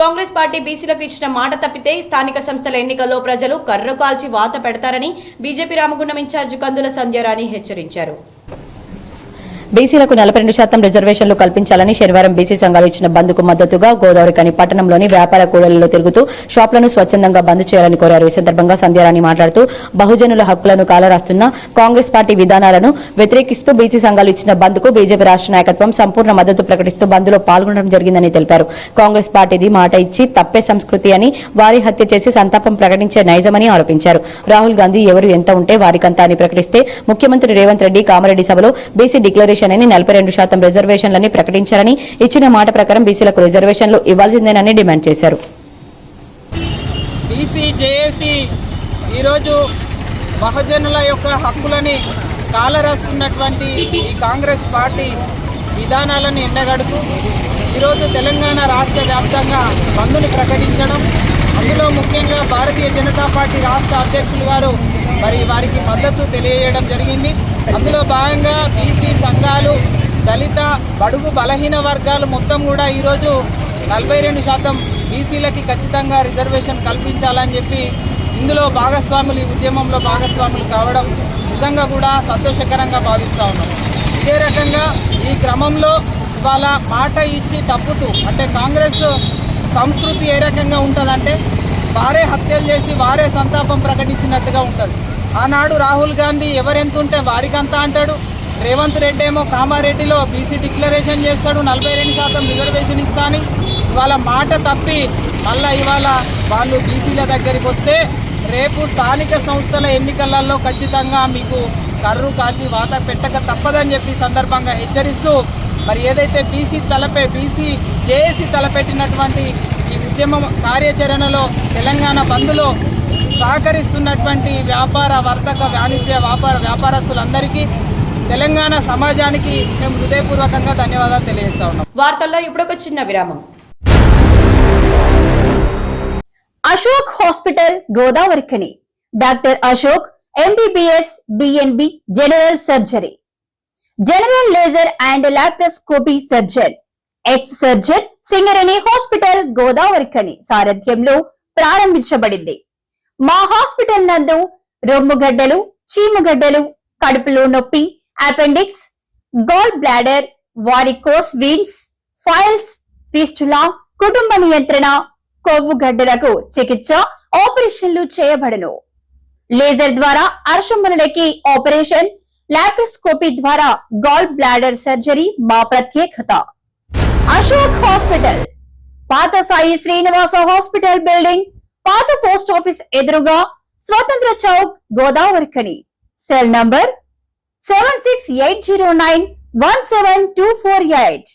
Congress party బీసీలకు ఇచ్చిన మాట తప్పితే స్థానిక సంస్థల ఎన్నికల్లో ప్రజలు కర్ర కాల్చి వాత పెడతారని బీజేపీ రామగుండం ఇన్ఛార్జ్ కందుల సంధ్యారాణి హెచ్చరించారు. బీసీలకు 42% రిజర్వేషన్లు కల్పించాలని శనివారం బీసీ సంఘాలు ఇచ్చిన బంద్కు మద్దతుగా గోదావరిఖని పట్టణంలోని వ్యాపార కూడళ్లలో తిరుగుతూ షాపులను స్వచ్ఛందంగా బంద్ చేయాలని కోరారు. ఈ సందర్భంగా సంధ్యారాణి మాట్లాడుతూ బహుజనుల హక్కులను కాలరాస్తున్న కాంగ్రెస్ పార్టీ విధానాలను వ్యతిరేకిస్తూ బీసీ సంఘాలు ఇచ్చిన బంద్కు బీజేపీ రాష్ట్ర నాయకత్వం సంపూర్ణ మద్దతు ప్రకటిస్తూ బంద్లో పాల్గొనడం జరిగిందని తెలిపారు. కాంగ్రెస్ పార్టీది మాట ఇచ్చి తప్పే సంస్కృతి అని వారి హత్య చేసి సంతాపం ప్రకటించే నైజమని ఆరోపించారు. రాహుల్ గాంధీ ఎవరు ఎంత ఉంటే వారికంతా అని ప్రకటిస్తే ముఖ్యమంత్రి రేవంత్ రెడ్డి కామారెడ్డి సభలో బీసీ డిక్లరేషన్ అని 42% రిజర్వేషన్లని ప్రకటించారని ఇచ్చిన మాట ప్రకారం బీసీలకు రిజర్వేషన్లు ఇవ్వాల్సిందేనని డిమాండ్ చేశారు. బీసీ జేఏసీ ఈరోజు బహుజనుల యొక్క హక్కులని కాలరాస్తున్నటువంటి ఈ కాంగ్రెస్ పార్టీ విధానాలను ఎండగడుతూ ఈరోజు తెలంగాణ రాష్ట్ర వ్యాప్తంగా బంద్ని ప్రకటించడం, అందులో ముఖ్యంగా భారతీయ జనతా పార్టీ రాష్ట్ర అధ్యక్షులు గారు వారికి మద్దతు తెలియజేయడం జరిగింది. అందులో భాగంగా బీసీ సంఘాలు, దళిత, బడుగు, బలహీన వర్గాలు మొత్తం కూడా ఈరోజు 42% బీసీలకి ఖచ్చితంగా రిజర్వేషన్ కల్పించాలని చెప్పి ఇందులో భాగస్వాములు, ఈ ఉద్యమంలో భాగస్వాములు కావడం నిజంగా కూడా సంతోషకరంగా భావిస్తూ ఉన్నాం. ఇదే రకంగా ఈ క్రమంలో ఇవాళ మాట ఇచ్చి తప్పుతూ, అంటే కాంగ్రెస్ సంస్కృతి ఏ రకంగా ఉంటుందంటే వారే హత్యలు చేసి వారే సంతాపం ప్రకటించినట్టుగా ఉంటుంది. ఆనాడు రాహుల్ గాంధీ ఎవరెంతుంటే వారికంతా అంటాడు, రేవంత్ రెడ్డి ఏమో కామారెడ్డిలో బీసీ డిక్లరేషన్ చేస్తాడు, 42% రిజర్వేషన్ ఇస్తా అని. ఇవాళ మాట తప్పి మళ్ళీ ఇవాళ వాళ్ళు బీసీల దగ్గరికి వస్తే రేపు స్థానిక సంస్థల ఎన్నికలలో ఖచ్చితంగా మీకు కర్రు కాచి వాత పెట్టక తప్పదని చెప్పి సందర్భంగా హెచ్చరిస్తూ, ఏదైతే బీసీ జేఏసీ తలపెట్టినటువంటి ఈ ఉద్యమ కార్యాచరణలో తెలంగాణ బంద్లో సహకరిస్తున్నటువంటి వ్యాపార, వర్తక, వాణిజ్య వ్యాపారస్తులందరికీ, తెలంగాణ సమాజానికి మేము హృదయపూర్వకంగా ధన్యవాదాలు తెలియజేస్తా ఉన్నాం. వార్తల్లో ఇప్పుడు ఒక చిన్న విరామం. Ashok hospital Godavarikhani. Doctor Ashok MBBS DNB general surgery, general laser and laparoscopy surgeon, ex surgeon Singareni hospital Godavarikhani సారథ్యంలో ప్రారంభించబడింది. మా హాస్పిటల్ నందు రొమ్ముగడ్డలు, చీముగడ్డలు, కడుపులో నొప్పి, appendix, gall bladder, varicose veins, piles, fistula, కుటుంబ నియంత్రణ, కొవ్వు గడ్డలకు చికిత్స, ఆపరేషన్లు చేయబడును. లేజర్ ద్వారా అర్షములకి ఆపరేషన్, లాప్రోస్కోపీ ద్వారా గాల్ బ్లాడర్ సర్జరీ మా ప్రత్యేకత. అశోక్ హాస్పిటల్, పాత సాయి శ్రీనివాస హాస్పిటల్ బిల్డింగ్, పాత పోస్ట్ ఆఫీస్ ఎదురుగా, స్వతంత్ర చౌక్, గోదావరిఖని. Cell number 7680917248.